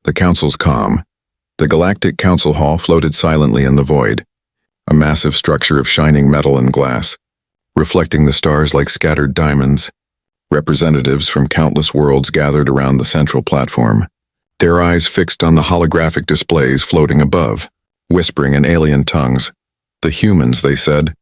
The council's calm. The Galactic Council hall floated silently in the void, a massive structure of shining metal and glass, reflecting the stars like scattered diamonds. Representatives from countless worlds gathered around the central platform, their eyes fixed on the holographic displays floating above, whispering in alien tongues. The humans, they said,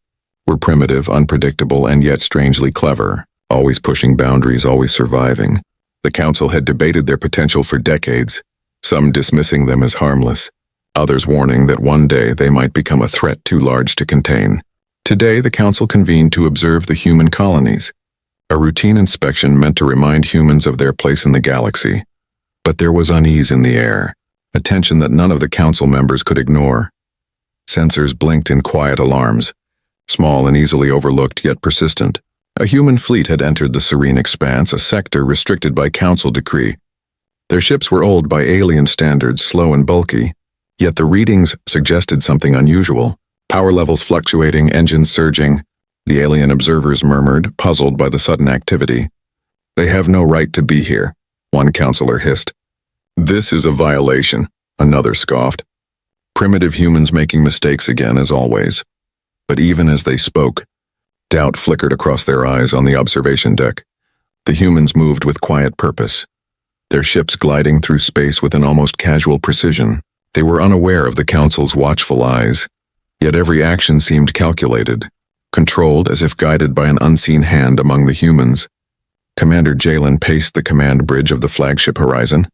were primitive, unpredictable, and yet strangely clever, always pushing boundaries, always surviving. The council had debated their potential for decades, some dismissing them as harmless, others warning that one day they might become a threat too large to contain. Today, the council convened to observe the human colonies, a routine inspection meant to remind humans of their place in the galaxy. But there was unease in the air, a tension that none of the council members could ignore. Sensors blinked in quiet alarms, small and easily overlooked yet persistent. A human fleet had entered the serene expanse, a sector restricted by council decree. Their ships were old by alien standards, slow and bulky, yet the readings suggested something unusual. Power levels fluctuating, engines surging. The alien observers murmured, puzzled by the sudden activity. "They have no right to be here," one counselor hissed. "This is a violation," another scoffed. Primitive humans making mistakes again, as always. But even as they spoke, doubt flickered across their eyes on the observation deck. The humans moved with quiet purpose, their ships gliding through space with an almost casual precision. They were unaware of the council's watchful eyes, yet every action seemed calculated, controlled as if guided by an unseen hand among the humans. Commander Jalen paced the command bridge of the flagship horizon,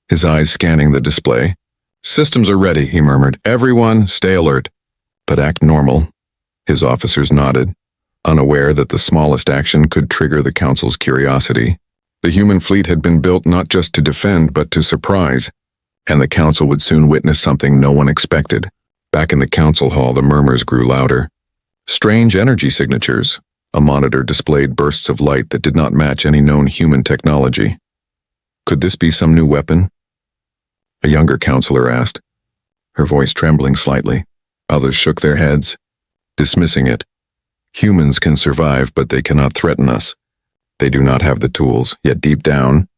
his eyes scanning the display. "Systems are ready," he murmured. "Everyone, stay alert, but act normal." His officers nodded, unaware that the smallest action could trigger the council's curiosity. The human fleet had been built not just to defend but to surprise, and the council would soon witness something no one expected. Back in the council hall, the murmurs grew louder. Strange energy signatures. A monitor displayed bursts of light that did not match any known human technology. Could this be some new weapon? A younger counselor asked, her voice trembling slightly. Others shook their heads, dismissing it. Humans can survive, but they cannot threaten us. They do not have the tools, yet deep down,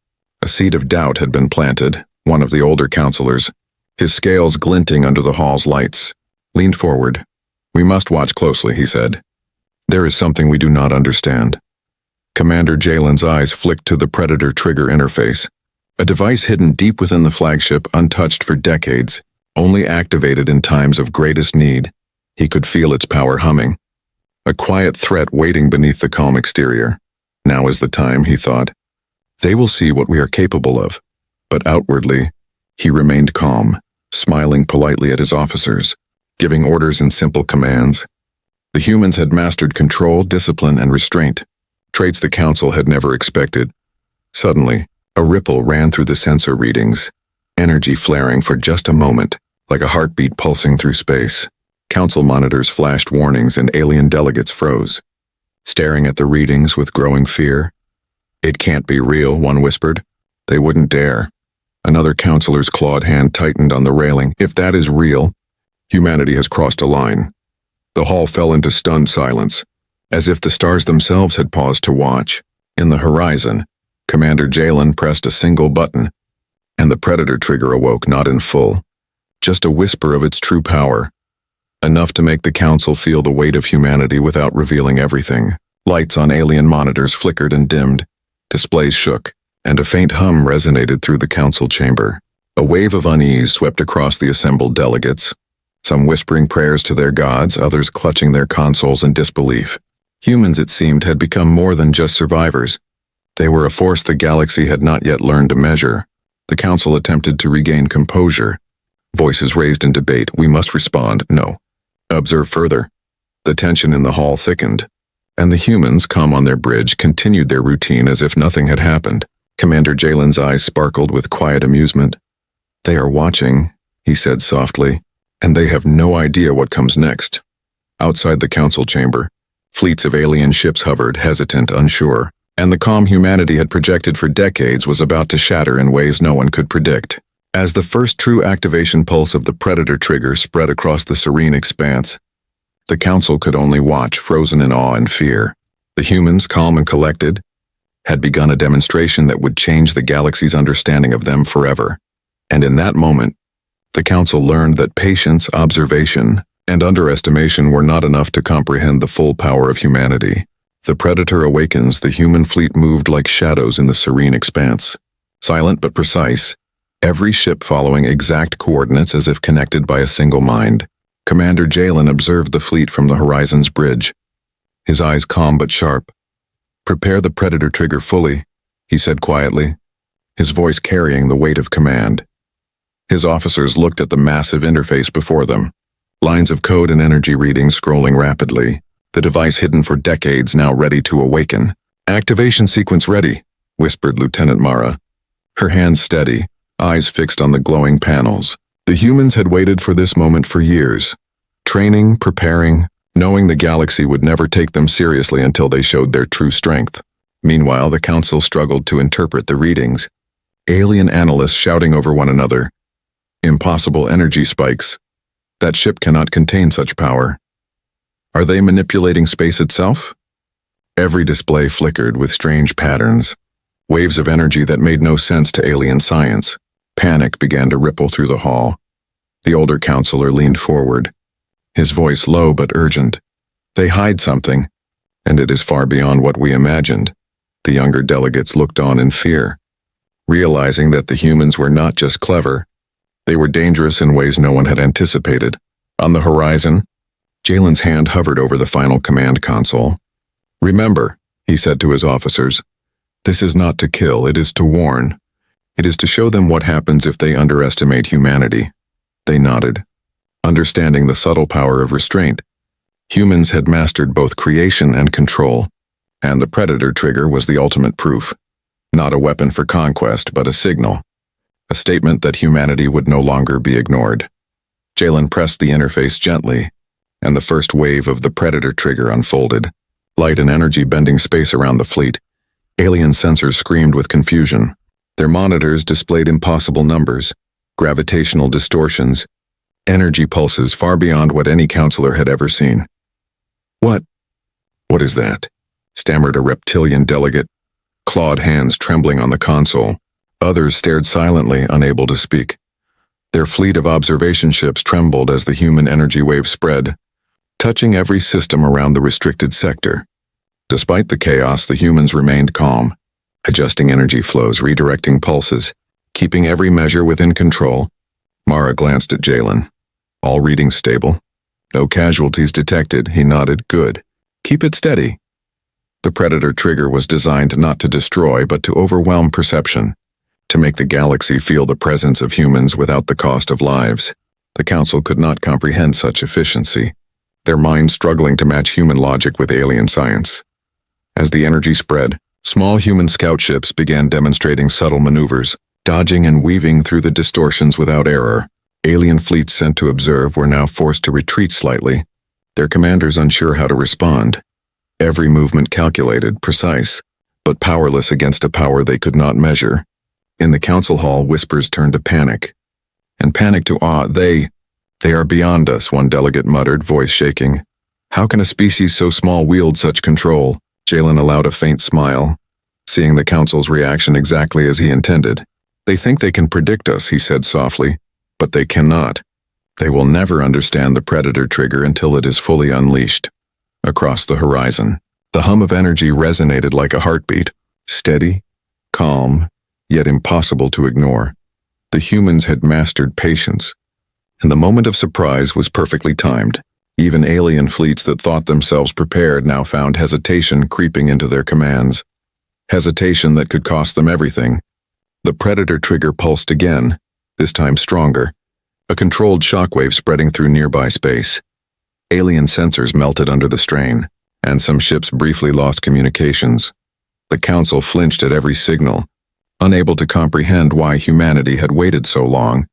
a seed of doubt had been planted. One of the older counselors, his scales glinting under the hall's lights, leaned forward. "We must watch closely," he said. "There is something we do not understand." Commander Jalen's eyes flicked to the Predator trigger interface, a device hidden deep within the flagship, untouched for decades, only activated in times of greatest need. He could feel its power humming, a quiet threat waiting beneath the calm exterior. Now is the time, he thought. They will see what we are capable of. But outwardly, he remained calm, smiling politely at his officers, giving orders in simple commands. The humans had mastered control, discipline, and restraint, traits the council had never expected. Suddenly, a ripple ran through the sensor readings, energy flaring for just a moment, like a heartbeat pulsing through space. Council monitors flashed warnings and alien delegates froze, staring at the readings with growing fear. "It can't be real," one whispered. "They wouldn't dare." Another counselor's clawed hand tightened on the railing. "If that is real, humanity has crossed a line." The hall fell into stunned silence, as if the stars themselves had paused to watch. In the horizon, Commander Jalen pressed a single button, and the Predator trigger awoke, not in full, just a whisper of its true power, enough to make the council feel the weight of humanity without revealing everything. Lights on alien monitors flickered and dimmed, displays shook, and a faint hum resonated through the council chamber. A wave of unease swept across the assembled delegates, some whispering prayers to their gods, others clutching their consoles in disbelief. Humans, it seemed, had become more than just survivors. They were a force the galaxy had not yet learned to measure. The council attempted to regain composure. Voices raised in debate. "We must respond." "No. Observe further." The tension in the hall thickened, and the humans, calm on their bridge, continued their routine as if nothing had happened. Commander Jalen's eyes sparkled with quiet amusement. "They are watching," he said softly, "and they have no idea what comes next." Outside the council chamber, fleets of alien ships hovered, hesitant, unsure, and the calm humanity had projected for decades was about to shatter in ways no one could predict. As the first true activation pulse of the Predator trigger spread across the serene expanse, the council could only watch, frozen in awe and fear. The humans, calm and collected, had begun a demonstration that would change the galaxy's understanding of them forever. And in that moment, the council learned that patience, observation, and underestimation were not enough to comprehend the full power of humanity. The Predator awakens, the human fleet moved like shadows in the serene expanse. Silent but precise, every ship following exact coordinates as if connected by a single mind. Commander Jalen observed the fleet from the horizon's bridge, his eyes calm but sharp. "Prepare the Predator trigger fully," he said quietly, his voice carrying the weight of command. His officers looked at the massive interface before them, lines of code and energy readings scrolling rapidly, the device hidden for decades now ready to awaken. "Activation sequence ready," whispered Lieutenant Mara, her hands steady, eyes fixed on the glowing panels. The humans had waited for this moment for years, training, preparing, knowing the galaxy would never take them seriously until they showed their true strength. Meanwhile, the council struggled to interpret the readings, alien analysts shouting over one another. "Impossible energy spikes. That ship cannot contain such power. Are they manipulating space itself?" Every display flickered with strange patterns, waves of energy that made no sense to alien science. Panic began to ripple through the hall. The older counselor leaned forward, his voice low but urgent. "They hide something, and it is far beyond what we imagined." The younger delegates looked on in fear, realizing that the humans were not just clever, they were dangerous in ways no one had anticipated. On the horizon, Jalen's hand hovered over the final command console. "Remember," he said to his officers, "this is not to kill, it is to warn. It is to show them what happens if they underestimate humanity." They nodded, understanding the subtle power of restraint. Humans had mastered both creation and control, and the Predator trigger was the ultimate proof. Not a weapon for conquest, but a signal. A statement that humanity would no longer be ignored. Jalen pressed the interface gently, and the first wave of the Predator trigger unfolded, light and energy bending space around the fleet. Alien sensors screamed with confusion. Their monitors displayed impossible numbers, gravitational distortions, energy pulses far beyond what any counselor had ever seen. What is that?" stammered a reptilian delegate, clawed hands trembling on the console. Others stared silently, unable to speak. Their fleet of observation ships trembled as the human energy wave spread, touching every system around the restricted sector. Despite the chaos, the humans remained calm, adjusting energy flows, redirecting pulses, keeping every measure within control. Mara glanced at Jalen. "All readings stable. No casualties detected," he nodded. "Good. Keep it steady." The Predator trigger was designed not to destroy, but to overwhelm perception, to make the galaxy feel the presence of humans without the cost of lives. The Council could not comprehend such efficiency, their minds struggling to match human logic with alien science. As the energy spread, small human scout ships began demonstrating subtle maneuvers, dodging and weaving through the distortions without error. Alien fleets sent to observe were now forced to retreat slightly, their commanders unsure how to respond. Every movement calculated, precise, but powerless against a power they could not measure. In the council hall, whispers turned to panic, and panic to awe. They are beyond us," one delegate muttered, voice shaking. "How can a species so small wield such control?" Jalen allowed a faint smile, seeing the council's reaction exactly as he intended. "They think they can predict us," he said softly, "but they cannot. They will never understand the Predator trigger until it is fully unleashed." Across the horizon, the hum of energy resonated like a heartbeat, steady, calm, yet impossible to ignore. The humans had mastered patience, and the moment of surprise was perfectly timed. Even alien fleets that thought themselves prepared now found hesitation creeping into their commands. Hesitation that could cost them everything. The Predator trigger pulsed again, this time stronger, a controlled shockwave spreading through nearby space. Alien sensors melted under the strain, and some ships briefly lost communications. The Council flinched at every signal, unable to comprehend why humanity had waited so long.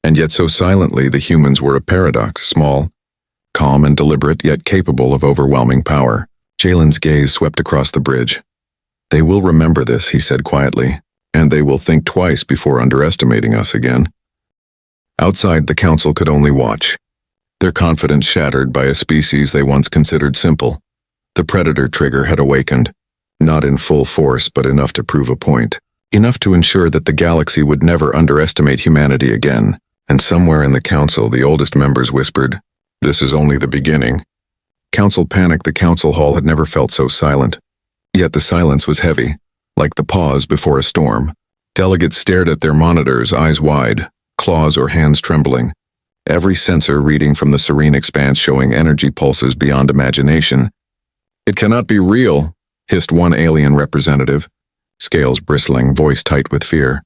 And yet so silently, the humans were a paradox, small, calm and deliberate, yet capable of overwhelming power. Jalen's gaze swept across the bridge. "They will remember this," he said quietly, "and they will think twice before underestimating us again." Outside, the Council could only watch, their confidence shattered by a species they once considered simple. The Predator trigger had awakened, not in full force but enough to prove a point. enough to ensure that the galaxy would never underestimate humanity again. And somewhere in the council, the oldest members whispered, "This is only the beginning." Council panicked. The council hall had never felt so silent. Yet the silence was heavy, like the pause before a storm. Delegates stared at their monitors, eyes wide, claws or hands trembling. Every sensor reading from the serene expanse showing energy pulses beyond imagination. "It cannot be real," hissed one alien representative, scales bristling, voice tight with fear.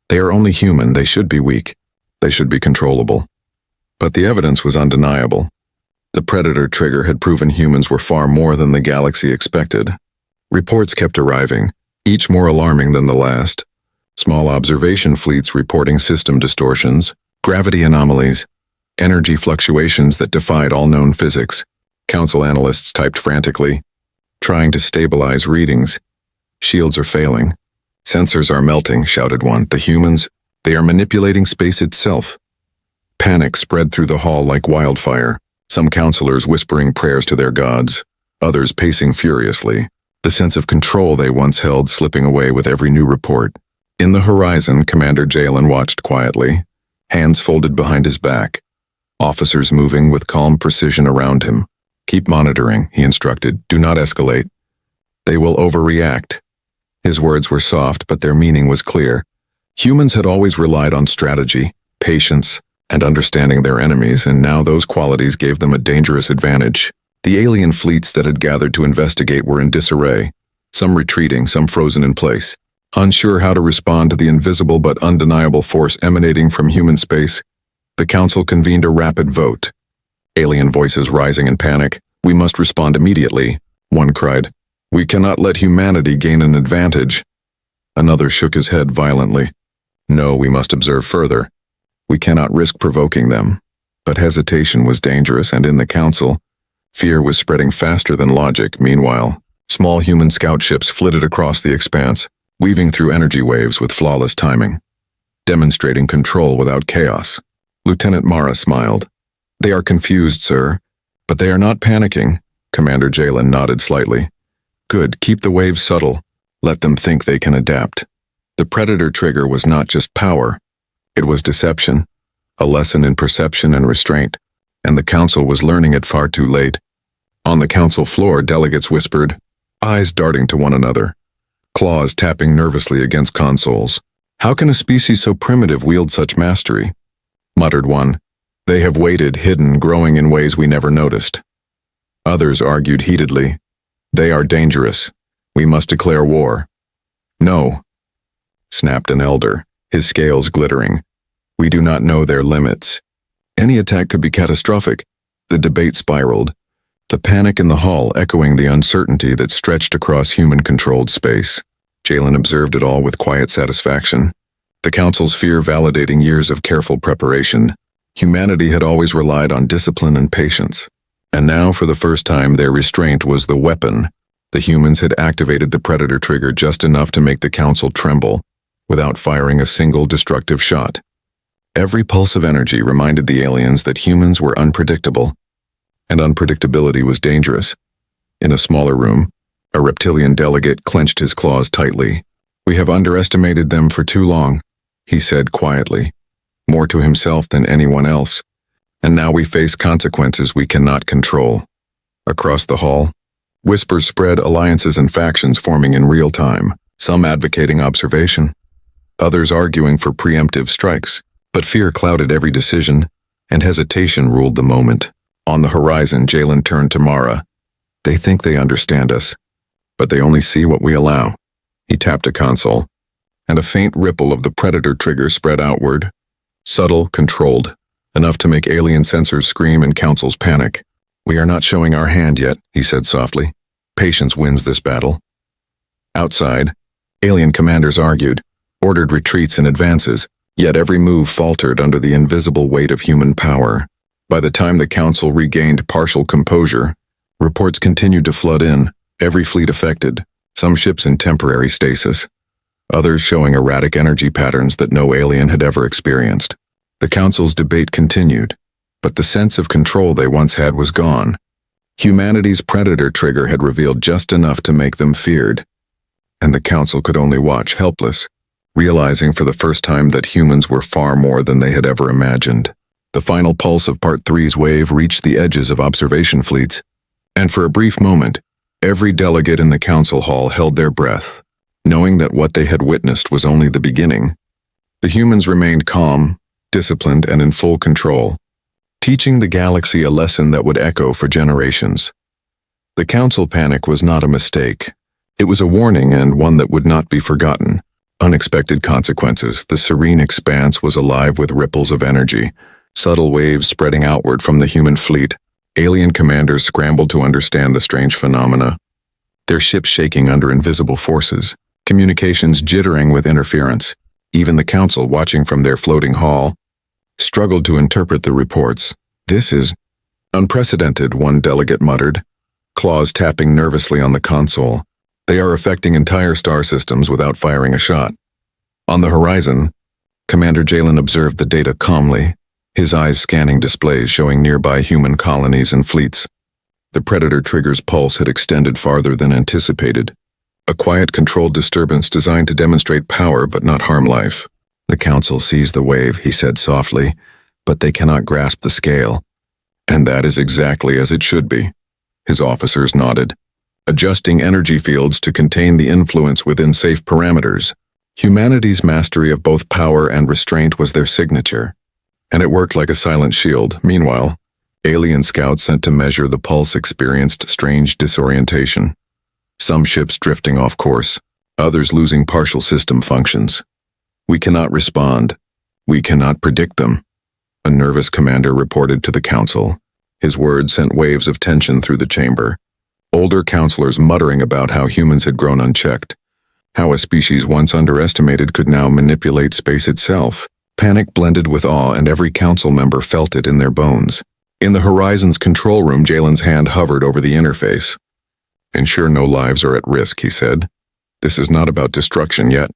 "They are only human. They should be weak. They should be controllable." But the evidence was undeniable. The predator trigger had proven humans were far more than the galaxy expected. Reports kept arriving, each more alarming than the last. Small observation fleets reporting system distortions, gravity anomalies, energy fluctuations that defied all known physics. Council analysts typed frantically, trying to stabilize readings. "Shields are failing. Sensors are melting," shouted one. "The humans, they are manipulating space itself." Panic spread through the hall like wildfire, some counselors whispering prayers to their gods, others pacing furiously, the sense of control they once held slipping away with every new report. In the horizon, Commander Jalen watched quietly, hands folded behind his back, officers moving with calm precision around him. "Keep monitoring," he instructed. "Do not escalate. They will overreact." His words were soft, but their meaning was clear. Humans had always relied on strategy, patience, and understanding their enemies, and now those qualities gave them a dangerous advantage. The alien fleets that had gathered to investigate were in disarray, some retreating, some frozen in place. Unsure how to respond to the invisible but undeniable force emanating from human space, the council convened a rapid vote. Alien voices rising in panic. "We must respond immediately," one cried. "We cannot let humanity gain an advantage." Another shook his head violently. "No, we must observe further. We cannot risk provoking them." But hesitation was dangerous, and in the council, fear was spreading faster than logic. Meanwhile, small human scout ships flitted across the expanse, weaving through energy waves with flawless timing, demonstrating control without chaos. Lieutenant Mara smiled. "They are confused, sir, but they are not panicking." Commander Jalen nodded slightly. "Good, keep the waves subtle. Let them think they can adapt." The predator trigger was not just power. It was deception, a lesson in perception and restraint, and the council was learning it far too late. On the council floor, delegates whispered, eyes darting to one another, claws tapping nervously against consoles. "How can a species so primitive wield such mastery?" muttered one. "They have waited, hidden, growing in ways we never noticed." Others argued heatedly, "They are dangerous. We must declare war." "No," snapped an elder, his scales glittering. "We do not know their limits. Any attack could be catastrophic." The debate spiraled, the panic in the hall echoing the uncertainty that stretched across human-controlled space. Jalen observed it all with quiet satisfaction, the council's fear validating years of careful preparation. Humanity had always relied on discipline and patience, and now for the first time their restraint was the weapon. The humans had activated the predator trigger just enough to make the council tremble, without firing a single destructive shot. Every pulse of energy reminded the aliens that humans were unpredictable, and unpredictability was dangerous. In a smaller room, a reptilian delegate clenched his claws tightly. "We have underestimated them for too long," he said quietly, more to himself than anyone else, "and now we face consequences we cannot control." Across the hall, whispers spread, alliances and factions forming in real time, some advocating observation, others arguing for preemptive strikes. But fear clouded every decision, and hesitation ruled the moment. On the horizon, Jalen turned to Mara. "They think they understand us, but they only see what we allow." He tapped a console, and a faint ripple of the predator trigger spread outward, subtle, controlled, enough to make alien sensors scream and councils panic. "We are not showing our hand yet," he said softly. "Patience wins this battle." Outside, alien commanders argued, ordered retreats and advances, yet every move faltered under the invisible weight of human power. By the time the council regained partial composure, reports continued to flood in, every fleet affected, some ships in temporary stasis, others showing erratic energy patterns that no alien had ever experienced. The council's debate continued, but the sense of control they once had was gone. Humanity's predator trigger had revealed just enough to make them feared, and the council could only watch, helpless, realizing for the first time that humans were far more than they had ever imagined. The final pulse of Part 3's wave reached the edges of observation fleets, and for a brief moment, every delegate in the council hall held their breath, knowing that what they had witnessed was only the beginning. The humans remained calm, disciplined, and in full control, teaching the galaxy a lesson that would echo for generations. The council panic was not a mistake. It was a warning, and one that would not be forgotten. Unexpected consequences. The serene expanse was alive with ripples of energy, subtle waves spreading outward from the human fleet. Alien commanders scrambled to understand the strange phenomena, their ships shaking under invisible forces, communications jittering with interference. Even the council, watching from their floating hall, struggled to interpret the reports. "This is unprecedented," one delegate muttered, claws tapping nervously on the console. "They are affecting entire star systems without firing a shot." On the horizon, Commander Jalen observed the data calmly, his eyes scanning displays showing nearby human colonies and fleets. The Predator trigger's pulse had extended farther than anticipated, a quiet, controlled disturbance designed to demonstrate power but not harm life. "The Council sees the wave," he said softly, "but they cannot grasp the scale." "And that is exactly as it should be." His officers nodded, adjusting energy fields to contain the influence within safe parameters. Humanity's mastery of both power and restraint was their signature, and it worked like a silent shield. Meanwhile, alien scouts sent to measure the pulse experienced strange disorientation. Some ships drifting off course, others losing partial system functions. "We cannot respond. We cannot predict them," a nervous commander reported to the council. His words sent waves of tension through the chamber. Older counselors muttering about how humans had grown unchecked, how a species once underestimated could now manipulate space itself. Panic blended with awe, and every council member felt it in their bones. In the Horizon's control room, Jalen's hand hovered over the interface. "Ensure no lives are at risk," he said. "This is not about destruction yet,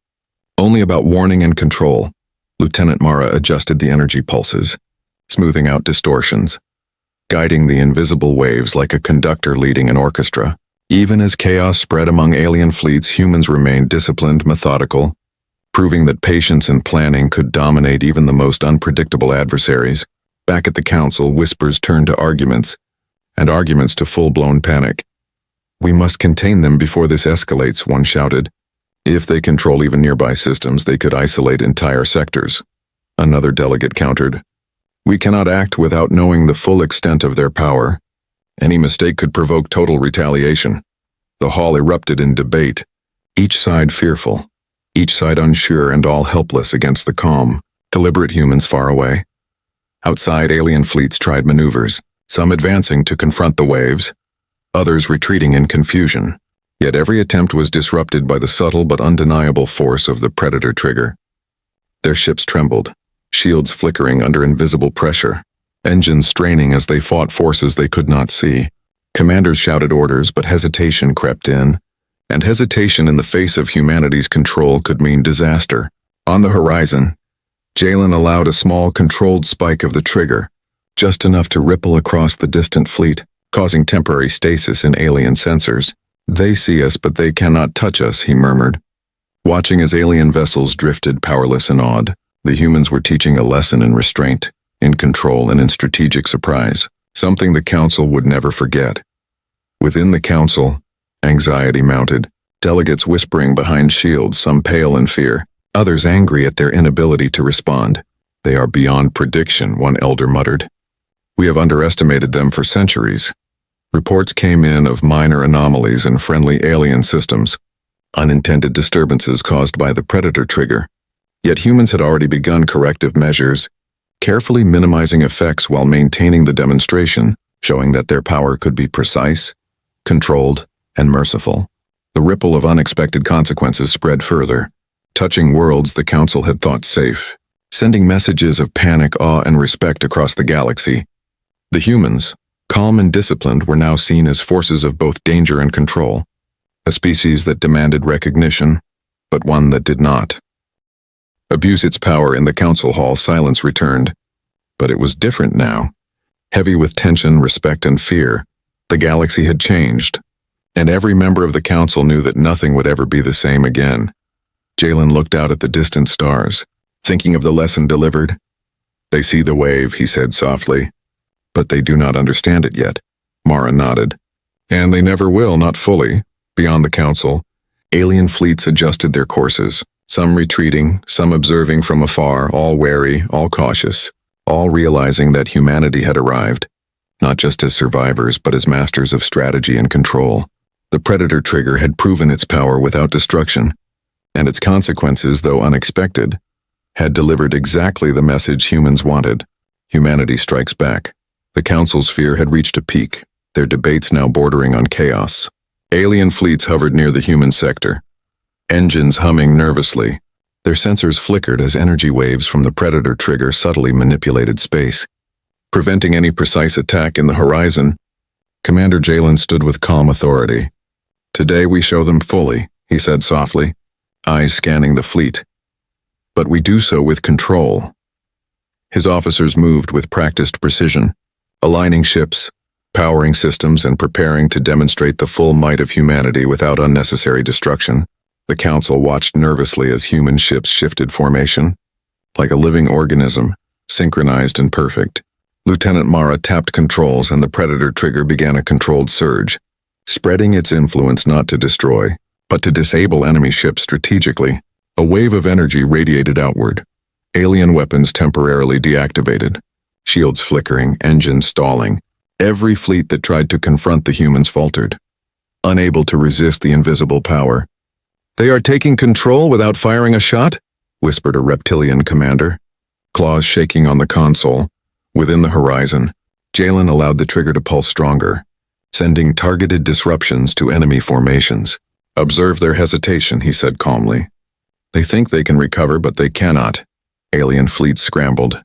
only about warning and control." Lieutenant Mara adjusted the energy pulses, smoothing out distortions, guiding the invisible waves like a conductor leading an orchestra. Even as chaos spread among alien fleets, humans remained disciplined, methodical, proving that patience and planning could dominate even the most unpredictable adversaries. Back at the council, whispers turned to arguments, and arguments to full-blown panic. "We must contain them before this escalates," one shouted. "If they control even nearby systems, they could isolate entire sectors," another delegate countered. "We cannot act without knowing the full extent of their power. Any mistake could provoke total retaliation." The hall erupted in debate, each side fearful, each side unsure, and all helpless against the calm, deliberate humans far away. Outside, alien fleets tried maneuvers, some advancing to confront the waves, others retreating in confusion. Yet every attempt was disrupted by the subtle but undeniable force of the Predator trigger. Their ships trembled, shields flickering under invisible pressure, engines straining as they fought forces they could not see. Commanders shouted orders, but hesitation crept in, and hesitation in the face of humanity's control could mean disaster. On the horizon, Jalen allowed a small, controlled spike of the trigger, just enough to ripple across the distant fleet, causing temporary stasis in alien sensors. "They see us, but they cannot touch us," he murmured. Watching as alien vessels drifted powerless and awed, the humans were teaching a lesson in restraint, in control, and in strategic surprise, something the council would never forget. Within the council, anxiety mounted, delegates whispering behind shields, some pale in fear, others angry at their inability to respond. "They are beyond prediction," one elder muttered. "We have underestimated them for centuries." Reports came in of minor anomalies in friendly alien systems, unintended disturbances caused by the Predator trigger. Yet humans had already begun corrective measures, carefully minimizing effects while maintaining the demonstration, showing that their power could be precise, controlled, and merciful. The ripple of unexpected consequences spread further, touching worlds the Council had thought safe, sending messages of panic, awe, and respect across the galaxy. The humans, calm and disciplined, were now seen as forces of both danger and control, a species that demanded recognition, but one that did not abuse its power. In the council hall, silence returned, but it was different now. Heavy with tension, respect, and fear, the galaxy had changed, and every member of the council knew that nothing would ever be the same again. Jalen looked out at the distant stars, thinking of the lesson delivered. They see the wave, he said softly. But they do not understand it yet. Mara nodded. And they never will, not fully. Beyond the council, alien fleets adjusted their courses, some retreating, some observing from afar, all wary, all cautious, all realizing that humanity had arrived, not just as survivors but as masters of strategy and control. The Predator trigger had proven its power without destruction, and its consequences, though unexpected, had delivered exactly the message humans wanted. Humanity strikes back. The Council's fear had reached a peak, their debates now bordering on chaos. Alien fleets hovered near the human sector, engines humming nervously. Their sensors flickered as energy waves from the Predator trigger subtly manipulated space, preventing any precise attack in the horizon. Commander Jalen stood with calm authority. Today we show them fully, he said softly, eyes scanning the fleet. But we do so with control. His officers moved with practiced precision, aligning ships, powering systems, and preparing to demonstrate the full might of humanity without unnecessary destruction. The Council watched nervously as human ships shifted formation, like a living organism, synchronized and perfect. Lieutenant Mara tapped controls and the Predator trigger began a controlled surge, spreading its influence not to destroy, but to disable enemy ships strategically. A wave of energy radiated outward. Alien weapons temporarily deactivated, shields flickering, engines stalling. Every fleet that tried to confront the humans faltered, unable to resist the invisible power. "They are taking control without firing a shot?" whispered a reptilian commander, claws shaking on the console. Within the horizon, Jalen allowed the trigger to pulse stronger, sending targeted disruptions to enemy formations. "Observe their hesitation," he said calmly. "They think they can recover, but they cannot." Alien fleets scrambled,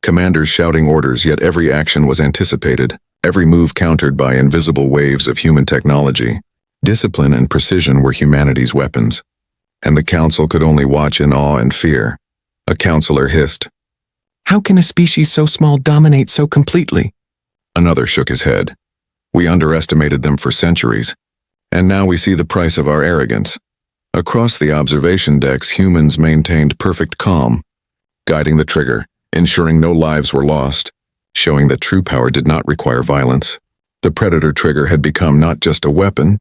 commanders shouting orders, yet every action was anticipated, every move countered by invisible waves of human technology. Discipline and precision were humanity's weapons, and the Council could only watch in awe and fear. A counselor hissed, "How can a species so small dominate so completely?" Another shook his head. "We underestimated them for centuries, and now we see the price of our arrogance." Across the observation decks, humans maintained perfect calm, guiding the trigger, ensuring no lives were lost, showing that true power did not require violence. The Predator trigger had become not just a weapon,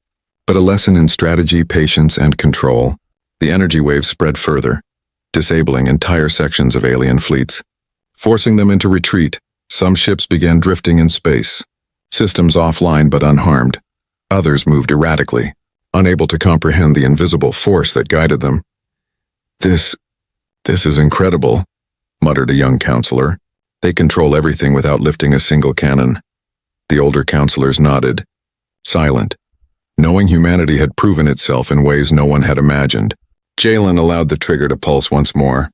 but a lesson in strategy, patience, and control. The energy waves spread further, disabling entire sections of alien fleets, forcing them into retreat. Some ships began drifting in space, systems offline but unharmed. Others moved erratically, unable to comprehend the invisible force that guided them. This is incredible," muttered a young counselor. "They control everything without lifting a single cannon." The older counselors nodded, silent, knowing humanity had proven itself in ways no one had imagined. Jalen allowed the trigger to pulse once more,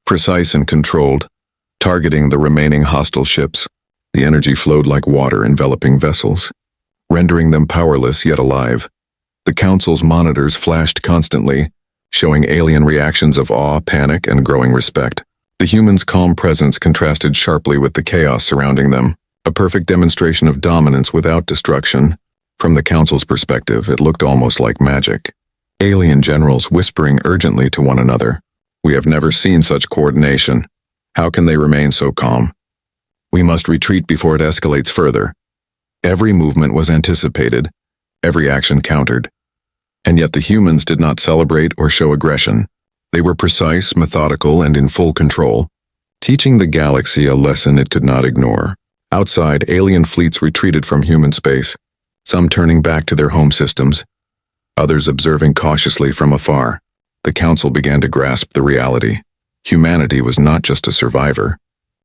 precise and controlled, targeting the remaining hostile ships. The energy flowed like water enveloping vessels, rendering them powerless yet alive. The Council's monitors flashed constantly, showing alien reactions of awe, panic, and growing respect. The humans' calm presence contrasted sharply with the chaos surrounding them, a perfect demonstration of dominance without destruction. From the Council's perspective, it looked almost like magic. Alien generals whispering urgently to one another. "We have never seen such coordination. How can they remain so calm? We must retreat before it escalates further." Every movement was anticipated, every action countered. And yet the humans did not celebrate or show aggression. They were precise, methodical, and in full control, teaching the galaxy a lesson it could not ignore. Outside, alien fleets retreated from human space, some turning back to their home systems, others observing cautiously from afar. The Council began to grasp the reality. Humanity was not just a survivor,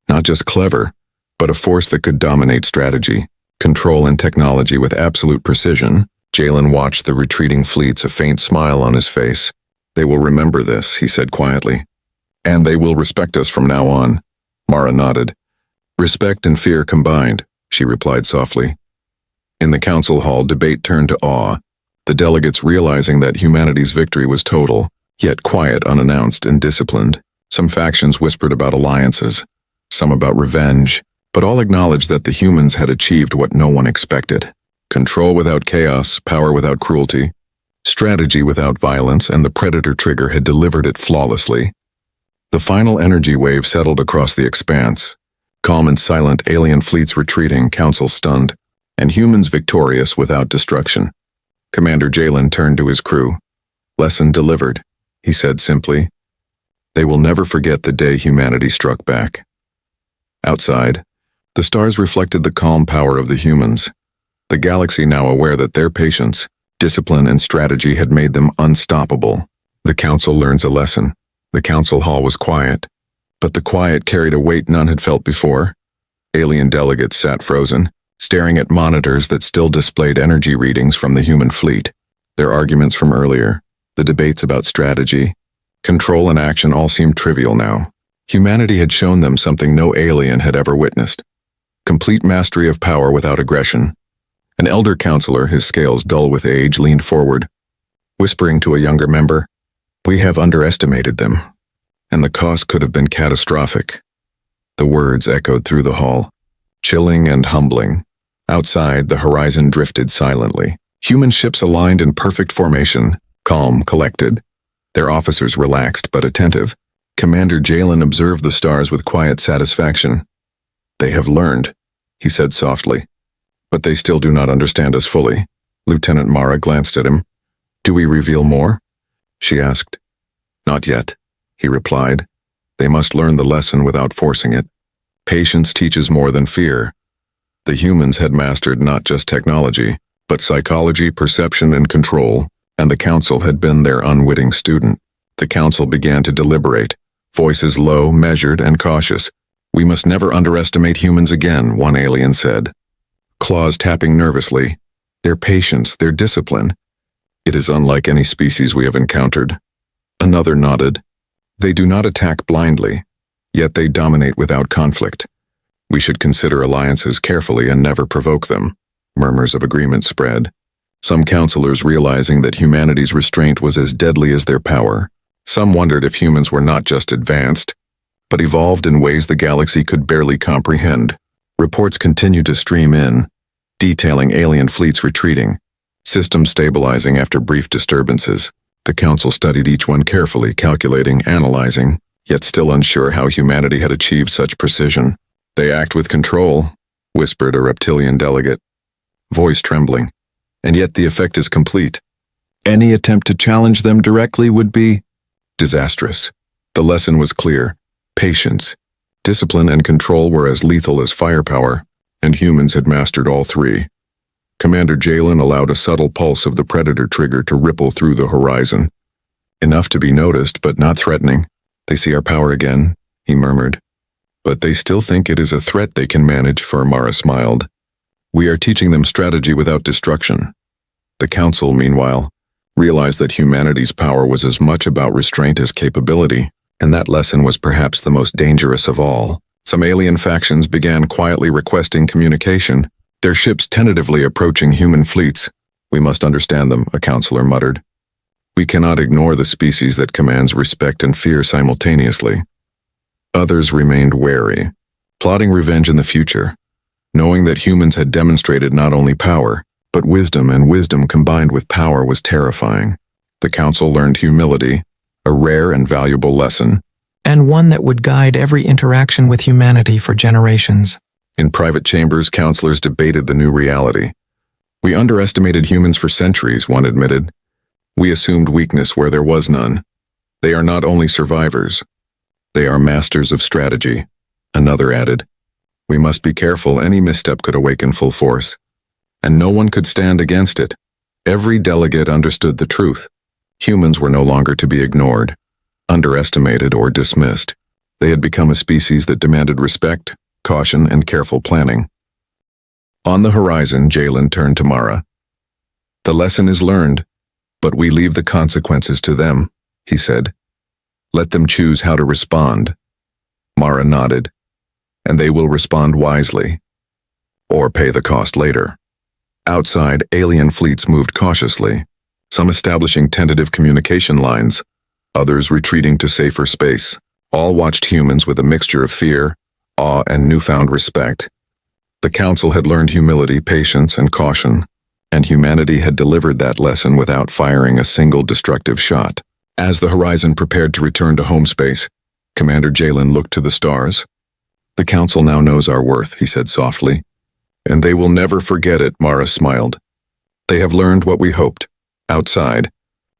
not just clever, but a force that could dominate strategy, control, and technology with absolute precision. Jalen watched the retreating fleets, a faint smile on his face. "They will remember this," he said quietly. "And they will respect us from now on." Mara nodded. "Respect and fear combined," she replied softly. In the council hall, debate turned to awe, the delegates realizing that humanity's victory was total, yet quiet, unannounced, and disciplined. Some factions whispered about alliances, some about revenge, but all acknowledged that the humans had achieved what no one expected. Control without chaos, power without cruelty, strategy without violence, and the predator trigger had delivered it flawlessly. The final energy wave settled across the expanse. Calm and silent, alien fleets retreating, council stunned, and humans victorious without destruction. Commander Jalen turned to his crew. "Lesson delivered," he said simply. "They will never forget the day humanity struck back." Outside, the stars reflected the calm power of the humans, the galaxy now aware that their patience, discipline, and strategy had made them unstoppable. The council learns a lesson. The council hall was quiet, but the quiet carried a weight none had felt before. Alien delegates sat frozen, staring at monitors that still displayed energy readings from the human fleet. Their arguments from earlier, the debates about strategy, control, and action all seemed trivial now. Humanity had shown them something no alien had ever witnessed. Complete mastery of power without aggression. An elder counselor, his scales dull with age, leaned forward, whispering to a younger member, "We have underestimated them, and the cost could have been catastrophic." The words echoed through the hall, chilling and humbling. Outside, the horizon drifted silently. Human ships aligned in perfect formation, calm, collected. Their officers relaxed but attentive. Commander Jalen observed the stars with quiet satisfaction. "They have learned," he said softly. "But they still do not understand us fully." Lieutenant Mara glanced at him. "Do we reveal more?" she asked. "Not yet," he replied. "They must learn the lesson without forcing it. Patience teaches more than fear." The humans had mastered not just technology, but psychology, perception, and control, and the council had been their unwitting student. The council began to deliberate, voices low, measured, and cautious. "We must never underestimate humans again," one alien said, claws tapping nervously. "Their patience, their discipline. It is unlike any species we have encountered." Another nodded. "They do not attack blindly, yet they dominate without conflict. We should consider alliances carefully and never provoke them." Murmurs of agreement spread. Some counselors realizing that humanity's restraint was as deadly as their power. Some wondered if humans were not just advanced, but evolved in ways the galaxy could barely comprehend. Reports continued to stream in, detailing alien fleets retreating, systems stabilizing after brief disturbances. The council studied each one carefully, calculating, analyzing, yet still unsure how humanity had achieved such precision. "They act with control," whispered a reptilian delegate, voice trembling, "and yet the effect is complete. Any attempt to challenge them directly would be disastrous." The lesson was clear. Patience, discipline, and control were as lethal as firepower, and humans had mastered all three. Commander Jalen allowed a subtle pulse of the predator trigger to ripple through the horizon. "Enough to be noticed, but not threatening. They see our power again," he murmured. "But they still think it is a threat they can manage," Mara smiled. "We are teaching them strategy without destruction." The council, meanwhile, realized that humanity's power was as much about restraint as capability, and that lesson was perhaps the most dangerous of all. Some alien factions began quietly requesting communication, their ships tentatively approaching human fleets. "We must understand them," a counselor muttered. "We cannot ignore the species that commands respect and fear simultaneously." Others remained wary, plotting revenge in the future, knowing that humans had demonstrated not only power, but wisdom, and wisdom combined with power was terrifying. The council learned humility, a rare and valuable lesson, and one that would guide every interaction with humanity for generations. In private chambers, counselors debated the new reality. "We underestimated humans for centuries," one admitted. "We assumed weakness where there was none. They are not only survivors, they are masters of strategy," another added. "We must be careful, any misstep could awaken full force, and no one could stand against it." Every delegate understood the truth. Humans were no longer to be ignored, underestimated, or dismissed. They had become a species that demanded respect, caution, and careful planning. On the horizon, Jalen turned to Mara. "The lesson is learned, but we leave the consequences to them," he said. "Let them choose how to respond." Mara nodded. "And they will respond wisely, or pay the cost later." Outside, alien fleets moved cautiously, some establishing tentative communication lines, others retreating to safer space. All watched humans with a mixture of fear, awe, and newfound respect. The council had learned humility, patience, and caution, and humanity had delivered that lesson without firing a single destructive shot. As the Horizon prepared to return to home space, Commander Jalen looked to the stars. "The Council now knows our worth," he said softly. "And they will never forget it," Mara smiled. "They have learned what we hoped." Outside,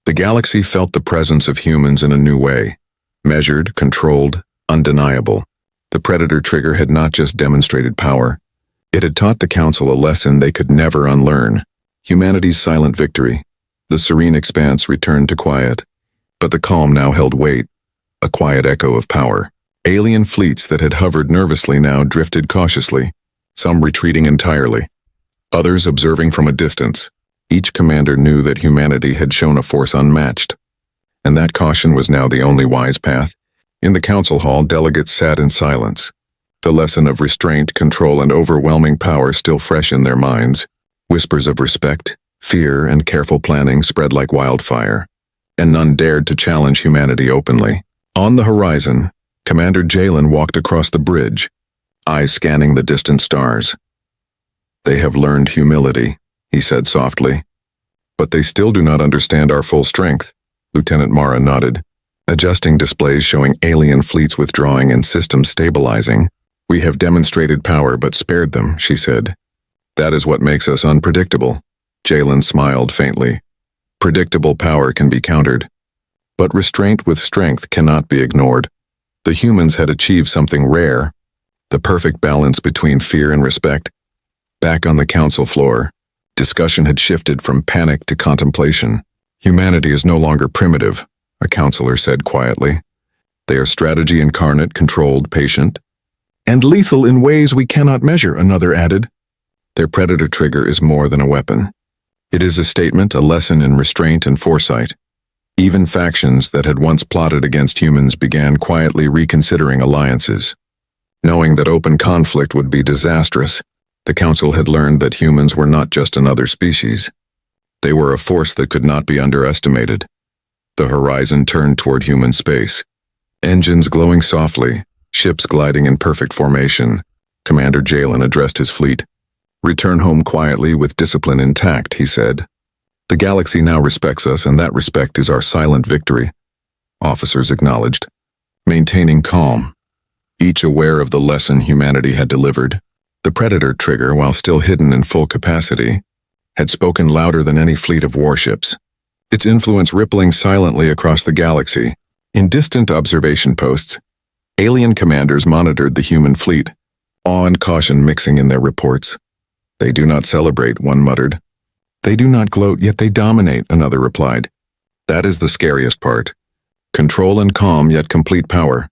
the galaxy felt the presence of humans in a new way. Measured, controlled, undeniable. The Predator trigger had not just demonstrated power. It had taught the Council a lesson they could never unlearn. Humanity's silent victory. The serene expanse returned to quiet. But the calm now held weight. A quiet echo of power. Alien fleets that had hovered nervously now drifted cautiously, some retreating entirely, others observing from a distance. Each commander knew that humanity had shown a force unmatched, and that caution was now the only wise path. In the council hall, delegates sat in silence, the lesson of restraint, control, and overwhelming power still fresh in their minds. Whispers of respect, fear, and careful planning spread like wildfire, and none dared to challenge humanity openly. On the horizon, Commander Jalen walked across the bridge, eyes scanning the distant stars. "They have learned humility," he said softly. "But they still do not understand our full strength." Lieutenant Mara nodded, adjusting displays showing alien fleets withdrawing and systems stabilizing. "We have demonstrated power but spared them," she said. "That is what makes us unpredictable." Jalen smiled faintly. "Predictable power can be countered, but restraint with strength cannot be ignored." The humans had achieved something rare, the perfect balance between fear and respect. Back on the council floor, discussion had shifted from panic to contemplation. "Humanity is no longer primitive," a counselor said quietly. "They are strategy incarnate, controlled, patient, and lethal in ways we cannot measure," another added. "Their Predator trigger is more than a weapon. It is a statement, a lesson in restraint and foresight." Even factions that had once plotted against humans began quietly reconsidering alliances. Knowing that open conflict would be disastrous, the Council had learned that humans were not just another species. They were a force that could not be underestimated. The horizon turned toward human space. Engines glowing softly, ships gliding in perfect formation. Commander Jalen addressed his fleet. "Return home quietly with discipline intact," he said. "The galaxy now respects us, and that respect is our silent victory." Officers acknowledged, maintaining calm, each aware of the lesson humanity had delivered. The Predator trigger, while still hidden in full capacity, had spoken louder than any fleet of warships, its influence rippling silently across the galaxy. In distant observation posts, alien commanders monitored the human fleet, awe and caution mixing in their reports. "They do not celebrate," one muttered. "They do not gloat, yet they dominate," another replied. "That is the scariest part. Control and calm, yet complete power."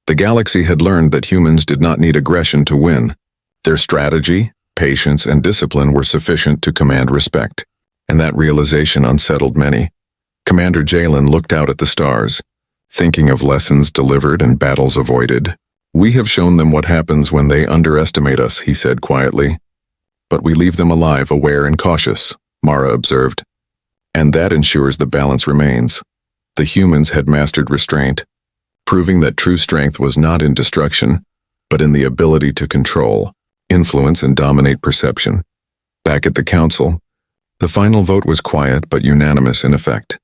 The galaxy had learned that humans did not need aggression to win. Their strategy, patience, and discipline were sufficient to command respect, and that realization unsettled many. Commander Jalen looked out at the stars, thinking of lessons delivered and battles avoided. "We have shown them what happens when they underestimate us," he said quietly. "But we leave them alive, aware and cautious," Mara observed. "And that ensures the balance remains." The humans had mastered restraint, proving that true strength was not in destruction, but in the ability to control, influence, and dominate perception. Back at the council, the final vote was quiet but unanimous in effect.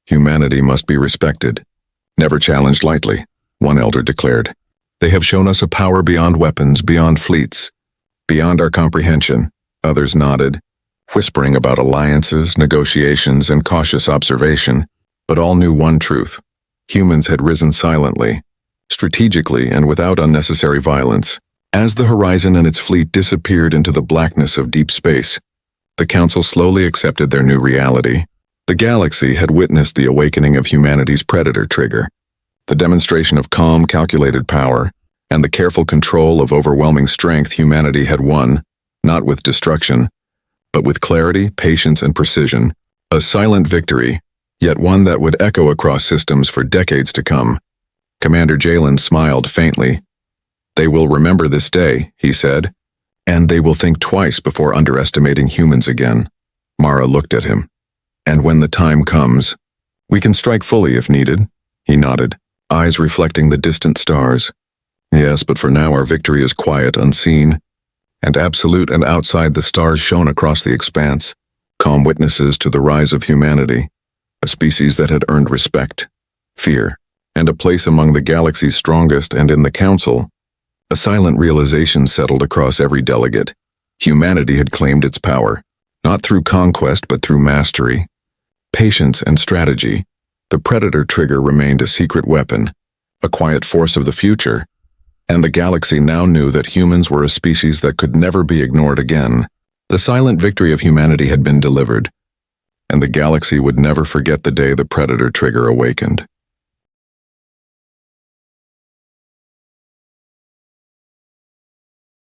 "Humanity must be respected, never challenged lightly," one elder declared. "They have shown us a power beyond weapons, beyond fleets, beyond our comprehension." Others nodded, whispering about alliances, negotiations, and cautious observation, but all knew one truth. Humans had risen silently, strategically, and without unnecessary violence. As the horizon and its fleet disappeared into the blackness of deep space, the Council slowly accepted their new reality. The galaxy had witnessed the awakening of humanity's Predator trigger, the demonstration of calm, calculated power, and the careful control of overwhelming strength humanity had won, not with destruction, but with clarity, patience, and precision. A silent victory, yet one that would echo across systems for decades to come. Commander Jalen smiled faintly. "They will remember this day," he said, "and they will think twice before underestimating humans again." Mara looked at him. "And when the time comes, we can strike fully if needed," he nodded, eyes reflecting the distant stars. "Yes, but for now our victory is quiet, unseen, and absolute, and outside the stars shone across the expanse." calm witnesses to the rise of humanity, a species that had earned respect, fear, and a place among the galaxy's strongest. And in the council, a silent realization settled across every delegate. Humanity had claimed its power, not through conquest but through mastery, patience, and strategy. The Predator trigger remained a secret weapon, a quiet force of the future, and the galaxy now knew that humans were a species that could never be ignored again. The silent victory of humanity had been delivered, and the galaxy would never forget the day the Predator trigger awakened.